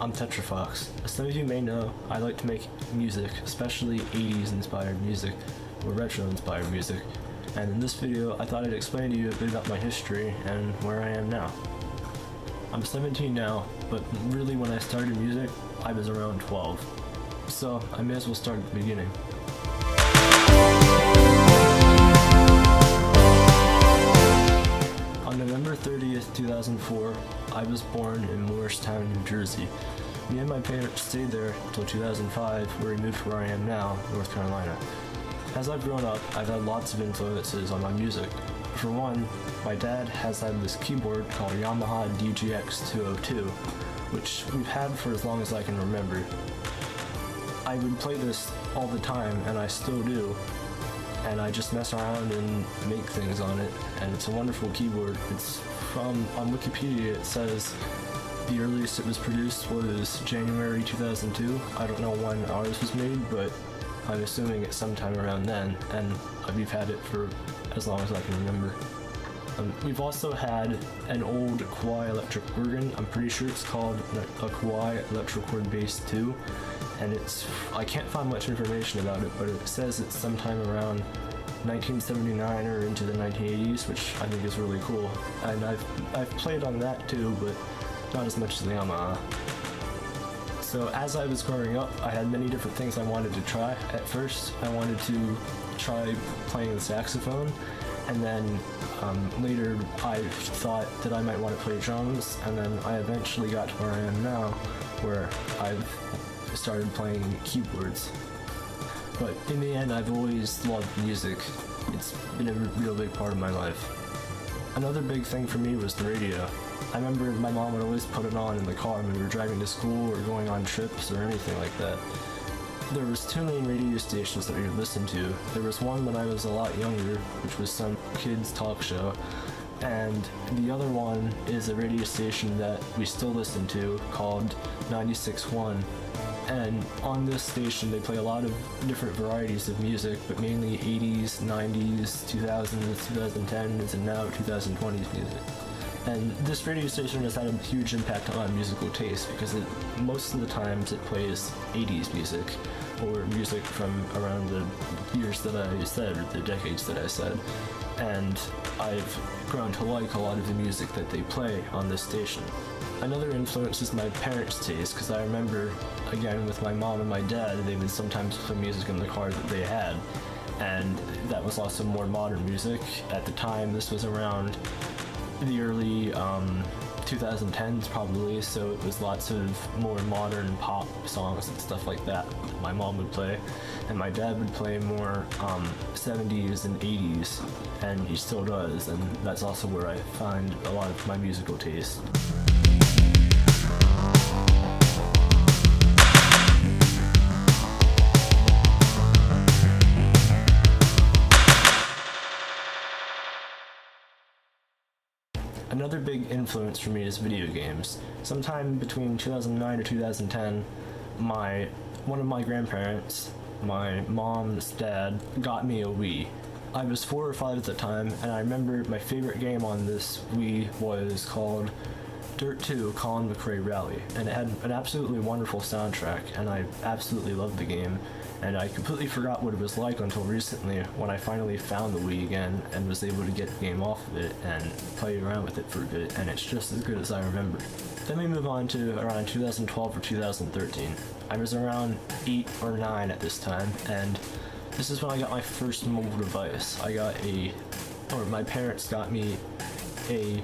I'm Tetrafox. As some of you may know, I like to make music, especially 80s inspired music, or retro inspired music, and in this video I thought I'd explain to you a bit about my history and where I am now. I'm 17 now, but really when I started music, I was around 12. So I may as well start at the beginning. On November 30th, 2004, I was born in Morristown, New Jersey. Me and my parents stayed there until 2005, where we moved to where I am now, North Carolina. As I've grown up, I've had lots of influences on my music. For one, my dad has had this keyboard called Yamaha DGX 202, which we've had for as long as I can remember. I would play this all the time, and I still do, and I just mess around and make things on it, and it's a wonderful keyboard. It's on Wikipedia it says the earliest it was produced was January 2002. I don't know when ours was made, but I'm assuming it's sometime around then, and we've had it for as long as I can remember. We've also had an old Kawai electric organ. I'm pretty sure it's called a Kawai Electrochord Bass 2, and I can't find much information about it, but it says it's sometime around 1979 or into the 1980s, which I think is really cool. And I've played on that too, but not as much as the Yamaha. So as I was growing up, I had many different things I wanted to try. At first, I wanted to try playing the saxophone, and then later I thought that I might want to play drums, and then I eventually got to where I am now, where I've started playing keyboards. But in the end, I've always loved music. It's been a real big part of my life. Another big thing for me was the radio. I remember my mom would always put it on in the car when we were driving to school or going on trips or anything like that. There was two main radio stations that we would listen to. There was one when I was a lot younger, which was some kids talk show, and the other one is a radio station that we still listen to called 96.1. And on this station they play a lot of different varieties of music, but mainly 80s, 90s, 2000s, 2010s, and now 2020s music. And this radio station has had a huge impact on my musical taste because most of the times it plays 80s music, or music from around the years that I said, or the decades that I said. And I've grown to like a lot of the music that they play on this station. Another influence is my parents' taste, because I remember, again, with my mom and my dad, they would sometimes play music in the car that they had, and that was also more modern music. At the time, this was around the early 2010s probably, so it was lots of more modern pop songs and stuff like that my mom would play, and my dad would play more 70s and 80s, and he still does, and that's also where I find a lot of my musical taste. Another big influence for me is video games. Sometime between 2009 or 2010, one of my grandparents, my mom's dad, got me a Wii. I was 4 or 5 at the time, and I remember my favorite game on this Wii was called Dirt 2 Colin McRae Rally, and it had an absolutely wonderful soundtrack, and I absolutely loved the game. And I completely forgot what it was like until recently, when I finally found the Wii again and was able to get the game off of it and play around with it for a bit, and it's just as good as I remember. Then we move on to around 2012 or 2013. I was around 8 or 9 at this time, and this is when I got my first mobile device. My parents got me a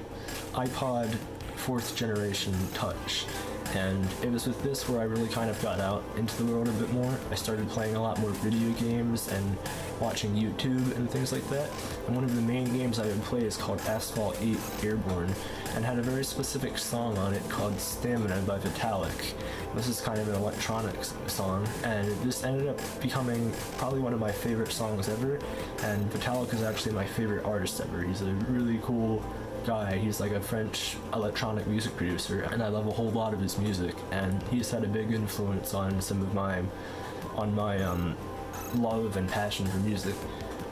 iPod 4th generation Touch. And it was with this where I really kind of got out into the world a bit more. I started playing a lot more video games and watching YouTube and things like that. And one of the main games I would play is called Asphalt 8 Airborne, and had a very specific song on it called Stamina by Vitalik. This is kind of an electronic song, and this ended up becoming probably one of my favorite songs ever, and Vitalik is actually my favorite artist ever. He's a really cool guy. He's like a French electronic music producer, and I love a whole lot of his music, and he's had a big influence on my love and passion for music.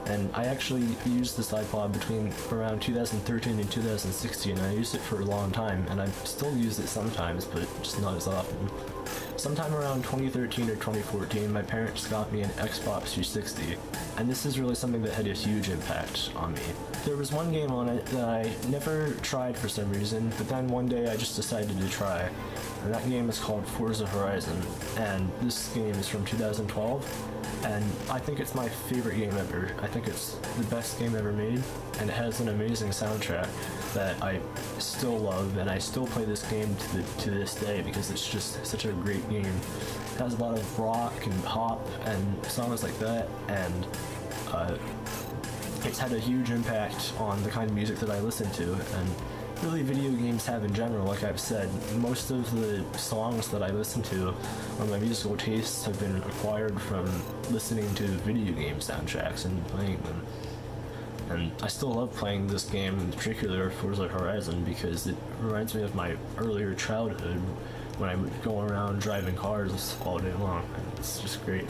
And I actually used this iPod between around 2013 and 2016, and I used it for a long time, and I still use it sometimes, but just not as often. Sometime around 2013 or 2014, my parents got me an Xbox 360, and this is really something that had a huge impact on me. There was one game on it that I never tried for some reason, but then one day I just decided to try, and that game is called Forza Horizon, and this game is from 2012, and I think it's my favorite game ever. I think it's the best game ever made, and it has an amazing soundtrack that I still love, and I still play this game to this day because it's just such a great game. It has a lot of rock and pop and songs like that, and it's had a huge impact on the kind of music that I listen to, and really video games have in general. Like I've said, most of the songs that I listen to or my musical tastes have been acquired from listening to video game soundtracks and playing them. And I still love playing this game, in particular Forza Horizon, because it reminds me of my earlier childhood when I would go around driving cars all day long. And it's just great.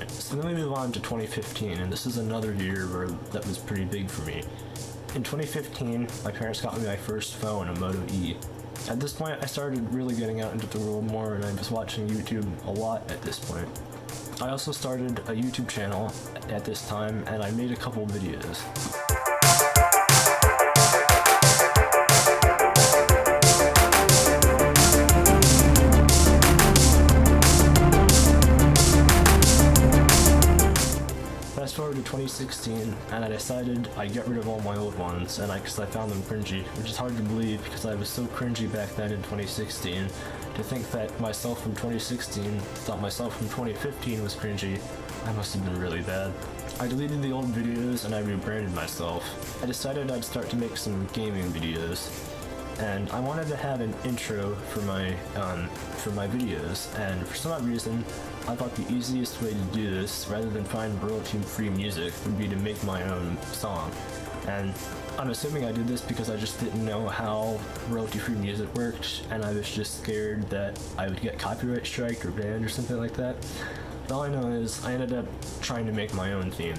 So then we move on to 2015, and this is another year that was pretty big for me. In 2015, my parents got me my first phone, a Moto E. At this point, I started really getting out into the world more, and I was watching YouTube a lot at this point. I also started a YouTube channel at this time, and I made a couple videos. Fast forward to 2016, and I decided I'd get rid of all my old ones, and because I found them cringy, which is hard to believe because I was so cringy back then in 2016. To think that myself from 2016 thought myself from 2015 was cringy, I must have been really bad. I deleted the old videos and I rebranded myself. I decided I'd start to make some gaming videos, and I wanted to have an intro for my videos, and for some odd reason, I thought the easiest way to do this, rather than find royalty-free music, would be to make my own song. And I'm assuming I did this because I just didn't know how royalty-free music worked, and I was just scared that I would get copyright striked or banned or something like that. But all I know is I ended up trying to make my own theme.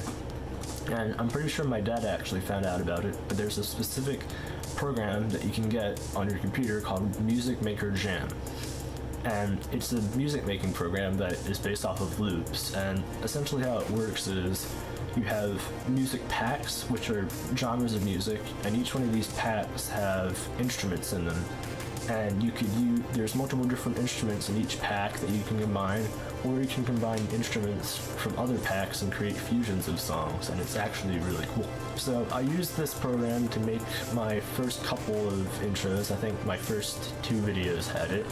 And I'm pretty sure my dad actually found out about it, but there's a specific program that you can get on your computer called Music Maker Jam. And it's a music making program that is based off of loops, and essentially how it works is you have music packs, which are genres of music, and each one of these packs have instruments in them, and there's multiple different instruments in each pack that you can combine, or you can combine instruments from other packs and create fusions of songs, and it's actually really cool. So I used this program to make my first couple of intros. I think my first 2 videos had it.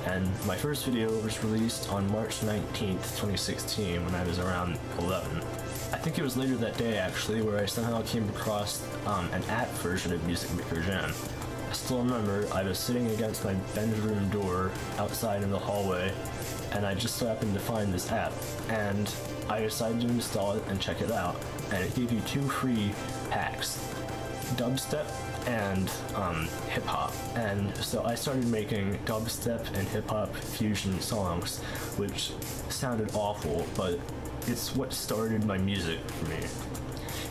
And my first video was released on March 19th, 2016, when I was around 11. I think it was later that day, actually, where I somehow came across an app version of Music Maker Jam. I still remember I was sitting against my bedroom door outside in the hallway, and I just so happened to find this app, and I decided to install it and check it out. And it gave you 2 free packs, dubstep and hip-hop, and so I started making dubstep and hip-hop fusion songs, which sounded awful, but it's what started my music for me.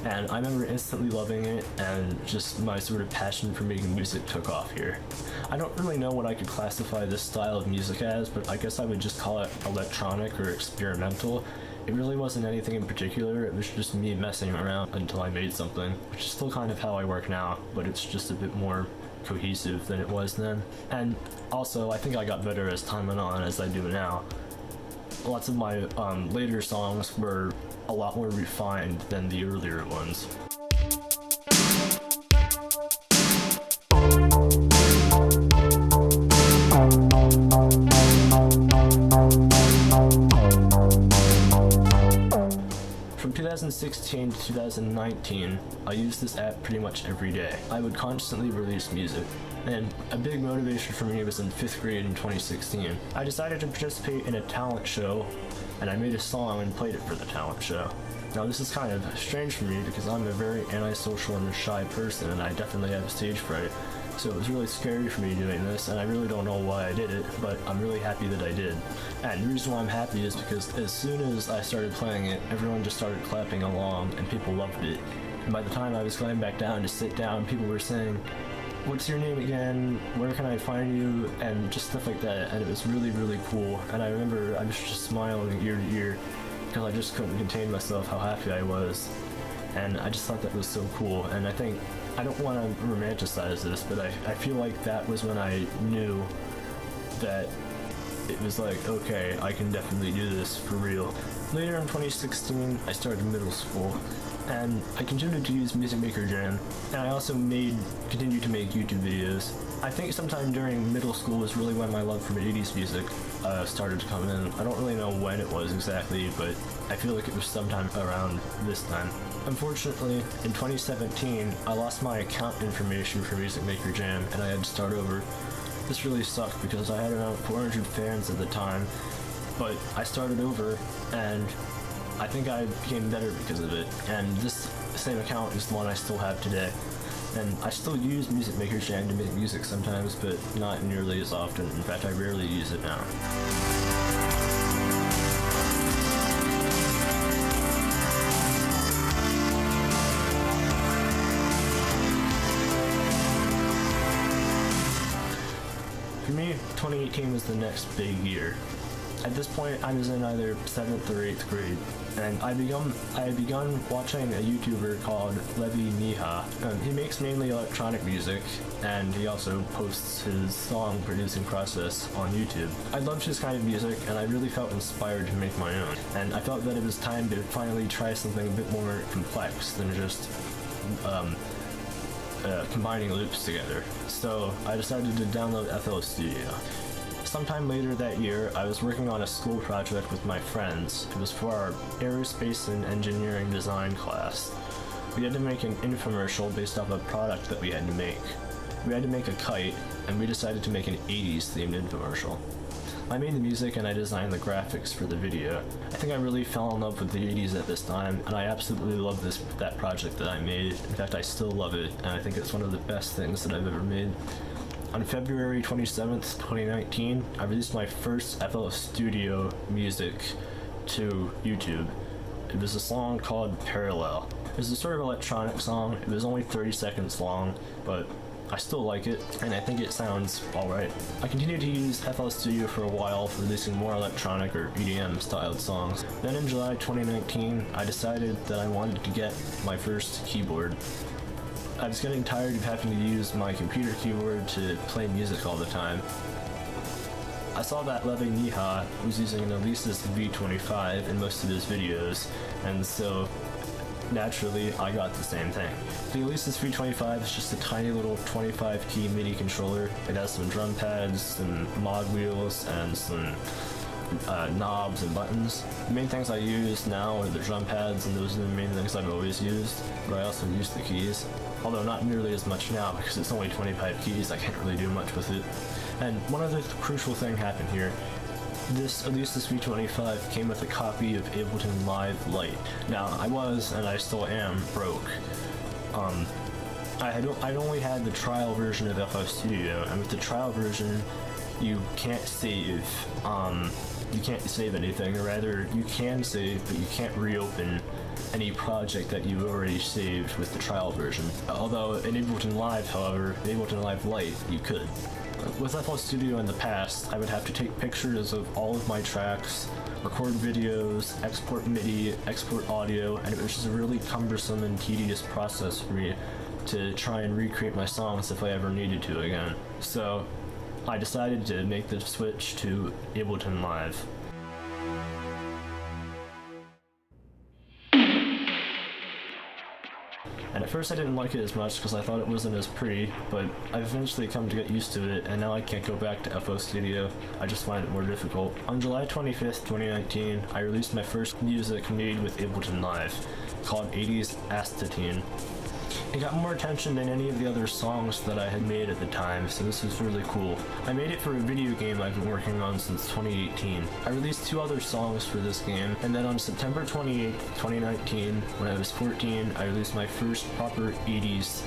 And I remember instantly loving it, and just my sort of passion for making music took off here. I don't really know what I could classify this style of music as, but I guess I would just call it electronic or experimental. It really wasn't anything in particular, it was just me messing around until I made something, which is still kind of how I work now, but it's just a bit more cohesive than it was then. And also, I think I got better as time went on, as I do now. Lots of my later songs were a lot more refined than the earlier ones. From 2016 to 2019, I used this app pretty much every day. I would constantly release music, and a big motivation for me was in 5th grade in 2016. I decided to participate in a talent show, and I made a song and played it for the talent show. Now this is kind of strange for me because I'm a very antisocial and shy person, and I definitely have stage fright. So it was really scary for me doing this, and I really don't know why I did it, but I'm really happy that I did. And the reason why I'm happy is because as soon as I started playing it, everyone just started clapping along, and people loved it. And by the time I was going back down to sit down, people were saying, "What's your name again? Where can I find you?" and just stuff like that, and it was really, really cool. And I remember I was just smiling ear to ear because I just couldn't contain myself how happy I was. And I just thought that was so cool, and I think, I don't want to romanticize this, but I feel like that was when I knew that it was like, okay, I can definitely do this for real. Later in 2016, I started middle school, and I continued to use Music Maker Jam, and I also continued to make YouTube videos. I think sometime during middle school was really when my love for 80s music started to come in. I don't really know when it was exactly, but I feel like it was sometime around this time. Unfortunately, in 2017, I lost my account information for Music Maker Jam, and I had to start over. This really sucked because I had around 400 fans at the time, but I started over, and I think I became better because of it. And this same account is the one I still have today. And I still use Music Maker Jam to make music sometimes, but not nearly as often. In fact, I rarely use it now. For me, 2018 was the next big year. At this point, I was in either 7th or 8th grade, and I had begun watching a YouTuber called Levi Niha. He makes mainly electronic music, and he also posts his song producing process on YouTube. I loved his kind of music, and I really felt inspired to make my own. And I felt that it was time to finally try something a bit more complex than just combining loops together. So I decided to download FL Studio. Sometime later that year, I was working on a school project with my friends. It was for our aerospace and engineering design class. We had to make an infomercial based off a product that we had to make. We had to make a kite, and we decided to make an 80s themed infomercial. I made the music and I designed the graphics for the video. I think I really fell in love with the 80s at this time, and I absolutely love that project that I made. In fact, I still love it, and I think it's one of the best things that I've ever made. On February 27th, 2019, I released my first FL Studio music to YouTube. It was a song called Parallel. It was a sort of electronic song. It was only 30 seconds long, but I still like it, and I think it sounds alright. I continued to use FL Studio for a while, releasing more electronic or EDM styled songs. Then in July 2019, I decided that I wanted to get my first keyboard. I was getting tired of having to use my computer keyboard to play music all the time. I saw that Levi Niha was using an Alesis V25 in most of his videos, and so naturally I got the same thing. The Alesis V25 is just a tiny little 25 key MIDI controller. It has some drum pads, some mod wheels, and some knobs and buttons. The main things I use now are the drum pads, and those are the main things I've always used, but I also use the keys. Although not nearly as much now because it's only 25 keys, I can't really do much with it. And one other crucial thing happened here. This Alesis V25 came with a copy of Ableton Live Lite. Now, I was, and I still am, broke. I'd only had the trial version of FL Studio, and with the trial version, you can't save. You can't save anything, or rather, you can save, but you can't reopen any project that you've already saved with the trial version. Although in Ableton Live, however, Ableton Live Lite, you could. With FL Studio in the past, I would have to take pictures of all of my tracks, record videos, export MIDI, export audio, and it was just a really cumbersome and tedious process for me to try and recreate my songs if I ever needed to again. So I decided to make the switch to Ableton Live. And at first I didn't like it as much because I thought it wasn't as pretty, but I've eventually come to get used to it, and now I can't go back to FL Studio. I just find it more difficult. On July 25th, 2019, I released my first music made with Ableton Live, called 80s Astatine. It got more attention than any of the other songs that I had made at the time, so this was really cool. I made it for a video game I've been working on since 2018. I released 2 other songs for this game, and then on September 28th, 2019, when I was 14, I released my first proper 80s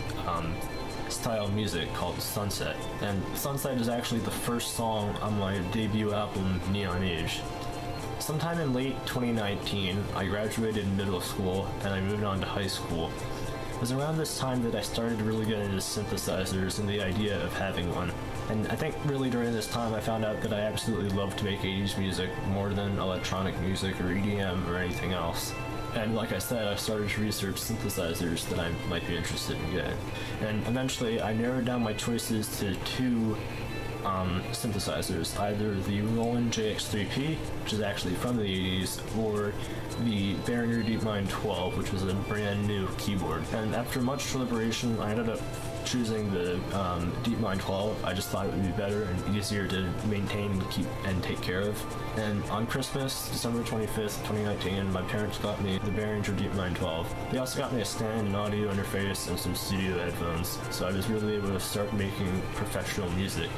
style music called Sunset. And Sunset is actually the first song on my debut album, Neon Age. Sometime in late 2019, I graduated middle school and I moved on to high school. It was around this time that I started to really get into synthesizers and the idea of having one. And I think really during this time I found out that I absolutely loved to make 80s music more than electronic music or EDM or anything else. And like I said, I started to research synthesizers that I might be interested in getting. And eventually I narrowed down my choices to 2 synthesizers, either the Roland JX3P, which is actually from the 80s, or the Behringer DeepMind 12, which was a brand new keyboard. And after much deliberation, I ended up choosing the DeepMind 12. I just thought it would be better and easier to maintain, keep, and take care of. And on Christmas, December 25th, 2019, my parents got me the Behringer DeepMind 12. They also got me a stand, an audio interface, and some studio headphones, so I was really able to start making professional music.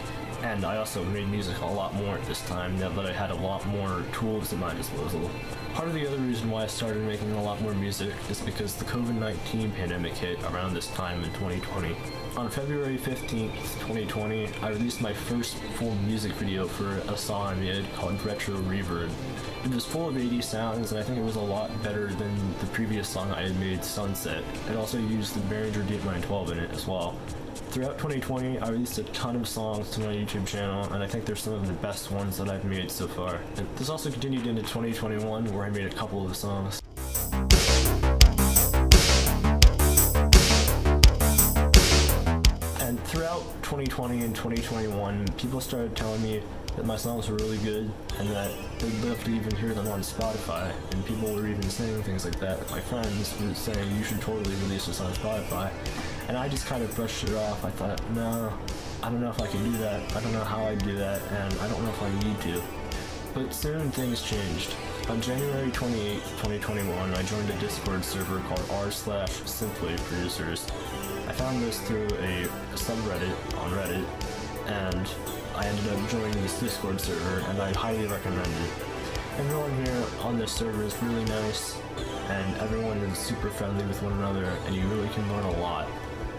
And I also made music a lot more at this time, now that I had a lot more tools at my disposal. Part of the other reason why I started making a lot more music is because the COVID-19 pandemic hit around this time in 2020. On February 15th, 2020, I released my first full music video for a song I made called Retro Reverb. It was full of 80s sounds, and I think it was a lot better than the previous song I had made, Sunset. It also used the Behringer DeepMind 12 in it as well. Throughout 2020, I released a ton of songs to my YouTube channel, and I think they're some of the best ones that I've made so far. And this also continued into 2021, where I made a couple of songs. And throughout 2020 and 2021, people started telling me that my songs were really good and that they'd love to even hear them on Spotify. And people were even saying things like that. My friends were saying, you should totally release this on Spotify. And I just kind of brushed it off. I thought, no, I don't know if I can do that. I don't know how I'd do that, and I don't know if I need to. But soon things changed. On January 28th, 2021, I joined a Discord server called r/Synthwave Producers. I found this through a subreddit on Reddit, and I ended up joining this Discord server, and I highly recommend it. Everyone here on this server is really nice, and everyone is super friendly with one another, and you really can learn a lot.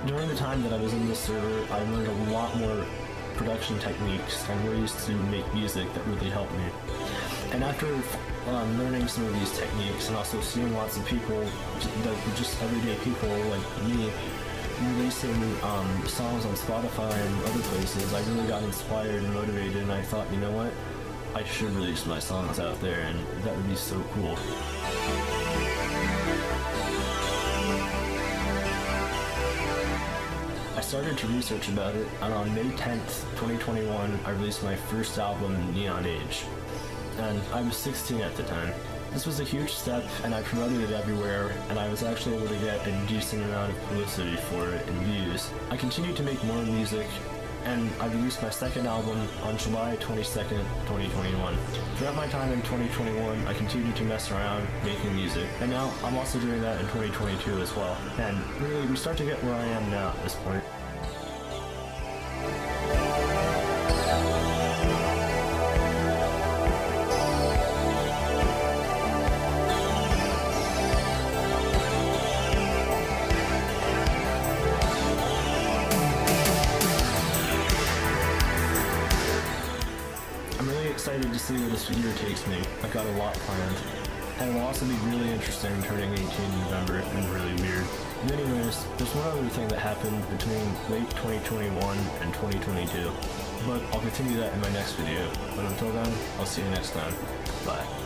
During the time that I was in this server, I learned a lot more production techniques and ways to make music that really helped me. And after learning some of these techniques and also seeing lots of people, just everyday people like me, releasing songs on Spotify and other places, I really got inspired and motivated, and I thought, you know what? I should release my songs out there, and that would be so cool. I started to research about it, and on May 10th, 2021, I released my first album, Neon Age. And I was 16 at the time. This was a huge step, and I promoted it everywhere, and I was actually able to get a decent amount of publicity for it and views. I continued to make more music, and I released my second album on July 22nd, 2021. Throughout my time in 2021, I continued to mess around making music, and now I'm also doing that in 2022 as well. And really, we start to get where I am now at this point. Excited to see where this year takes me. I've got a lot planned. And it will also be really interesting turning 18 in November and really weird. And anyways, there's one other thing that happened between late 2021 and 2022. But I'll continue that in my next video. But until then, I'll see you next time. Bye.